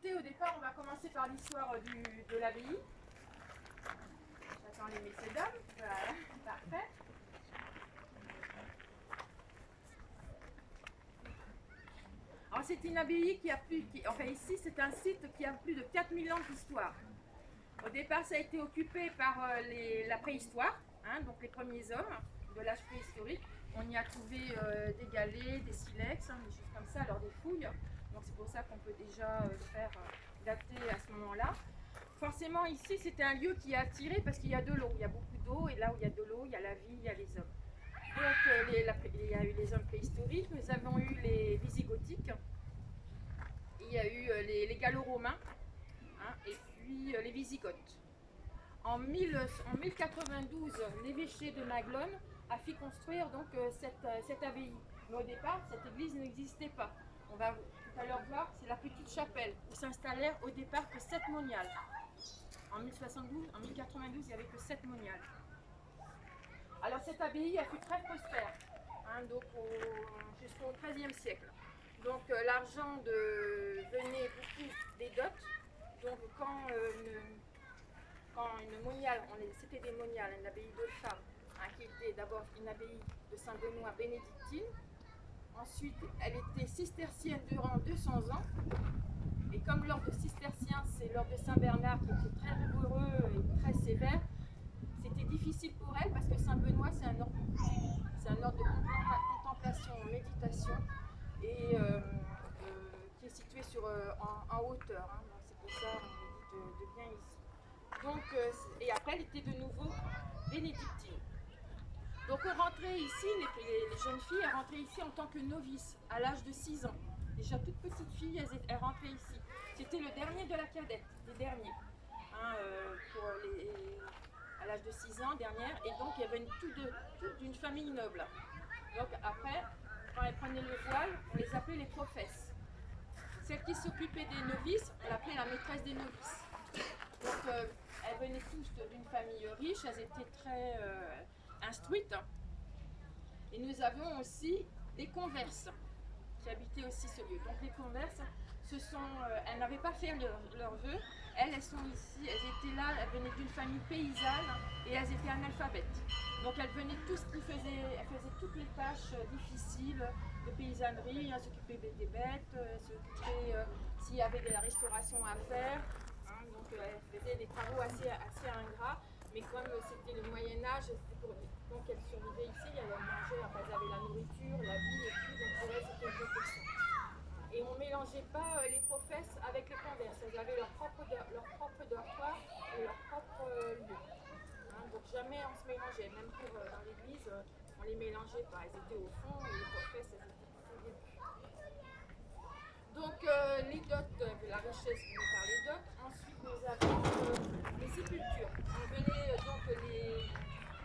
Au départ, on va commencer par l'histoire de l'abbaye. J'attends les messieurs dames. Voilà, parfait. Alors, c'est une abbaye qui a plus. Enfin, ici, c'est un site qui a plus de 4000 ans d'histoire. Au départ, ça a été occupé par la préhistoire, hein, donc les premiers hommes de l'âge préhistorique. On y a trouvé des galets, des silex, hein, des choses comme ça, alors des fouilles. Donc c'est pour ça qu'on peut déjà faire dater à ce moment-là. Forcément, ici, c'était un lieu qui a attiré parce qu'il y a de l'eau. Il y a beaucoup d'eau et là où il y a de l'eau, il y a la vie, il y a les hommes. Donc il y a eu les hommes préhistoriques, nous avons eu les visigothiques, il y a eu les gallo-romains, hein, et puis les Wisigoths. En 1092, l'évêché de Maglone a fait construire donc cette abbaye. Mais au départ, cette église n'existait pas. On va tout à l'heure voir, c'est la petite chapelle où s'installèrent au départ que 7 moniales. En 1092, en 1092, il n'y avait que 7 moniales. Alors cette abbaye a fut très prospère, hein, donc jusqu'au XIIIe siècle. Donc l'argent venait beaucoup des dots. Donc quand une moniale, c'était des moniales, une abbaye de femmes, hein, qui était d'abord une abbaye de Saint-Benoît bénédictine. Ensuite, elle était cistercienne durant 200 ans. Et comme l'ordre cistercien, c'est l'ordre de Saint-Bernard qui était très rigoureux et très sévère, c'était difficile pour elle parce que Saint-Benoît, c'est un ordre de contemplation, méditation, et qui est situé en hauteur. Hein. Donc c'est pour ça qu'on médite de bien ici. Donc, et après, elle était de nouveau bénédictine. Donc on rentrait ici, les jeunes filles, elles rentraient ici en tant que novices, à l'âge de 6 ans. Déjà toutes petites filles, elles rentraient ici. C'était le dernier de la cadette, les derniers. Hein, à l'âge de 6 ans, dernière, et donc elles venaient toutes d'une famille noble. Donc après, quand elles prenaient le voile, on les appelait les professes. Celle qui s'occupait des novices, on l'appelait la maîtresse des novices. Donc elles venaient tous d'une famille riche, elles étaient très instruites. Et nous avons aussi des converses qui habitaient aussi ce lieu. Donc les converses, elles n'avaient pas fait leur vœu. Elles sont ici, elles étaient là, elles venaient d'une famille paysanne et elles étaient analphabètes. Donc elles venaient elles faisaient toutes les tâches difficiles de paysannerie, elles s'occupaient des bêtes, elles s'occupaient s'il y avait de la restauration à faire. Hein, donc elles faisaient des travaux assez ingrats. Mais comme c'était le Moyen-Âge, donc elles survivaient ici, elles mangeaient, enfin, elles avaient la nourriture, la vie et tout, donc pour elles c'était une protection. Et on ne mélangeait pas les professes avec les converses, elles avaient leur propre dortoir et leur propre lieu. Hein, donc jamais on se mélangeait, même dans l'église, on ne les mélangeait pas, elles étaient au fond et les professes elles étaient au début. Donc les dots, la richesse venue par les dots. Ensuite nous avons les sépultures. On venait donc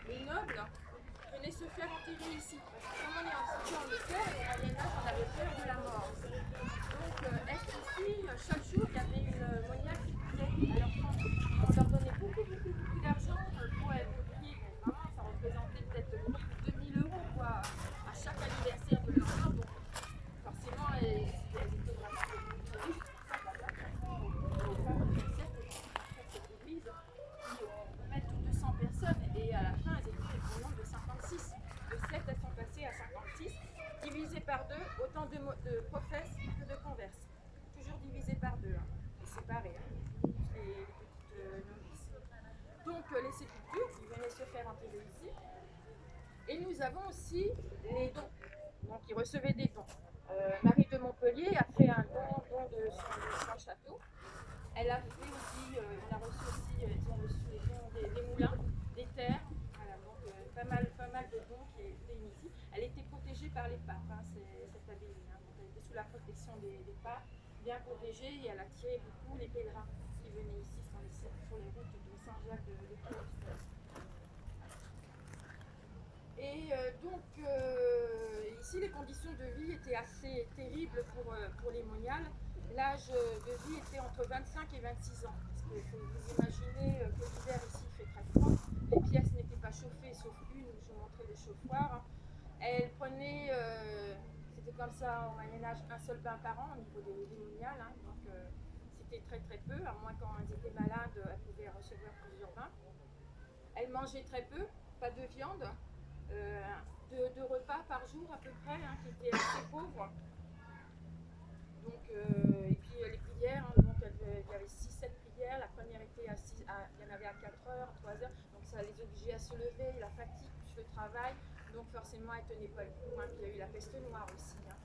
les nobles venaient se faire enterrer ici. Parce que comme on est situé en Écosse, au Moyen-Âge, on avait peur de la mort. Donc ici, chaque jour, il y avait une moniale qui disait à leur famille. On leur donnait beaucoup d'argent pour être priés. Vraiment, ça représentait peut-être 2000 € quoi, à chaque anniversaire de leur mort. Donc forcément, elles étaient vraiment riches. Cette église qui peut mettre 200 personnes et à la fin elles étaient au nombre de 56. De 7 elles sont passées à 56, divisées par 2, autant de professes que de converses. Toujours divisées par 2, hein, et séparées, hein, les petites novices. Donc les sépultures, ils venaient se faire enterrer ici. Et nous avons aussi les dons. Donc ils recevaient des dons. Marie de Montpellier a fait un don de son château. Elle a fait aussi, on a reçu aussi, ils ont reçu les dons des moulins, des terres. Voilà, donc pas mal de dons qui étaient ici. Elle était protégée par les papes, hein, cette abbaye. Hein, donc elle était sous la protection des papes, bien protégée, et elle attirait beaucoup les pèlerins qui venaient ici sur les routes de Saint-Jacques de Compostelle. Et donc ici les conditions de vie étaient assez terribles pour les moniales. L'âge de vie était entre 25 et 26 ans. Parce que vous imaginez que l'hiver ici fait très froid. Les pièces n'étaient pas chauffées sauf une où je montrais le chauffoir. Elle prenait, c'était comme ça au Moyen-Âge, un seul bain par an au niveau des moniales. Hein, donc très très peu, à moins quand elles étaient malades, elles pouvaient recevoir plusieurs bains. Elles mangeaient très peu, pas de viande, deux repas par jour à peu près, hein, qui étaient assez pauvres. Donc, et puis les prières, hein, donc, il y avait 6-7 prières. La première était il y en avait à 4 heures, 3 heures, donc ça les obligeait à se lever, la fatigue plus le travail, donc forcément elles ne tenaient pas le coup. Hein. Puis il y a eu la peste noire aussi. Hein.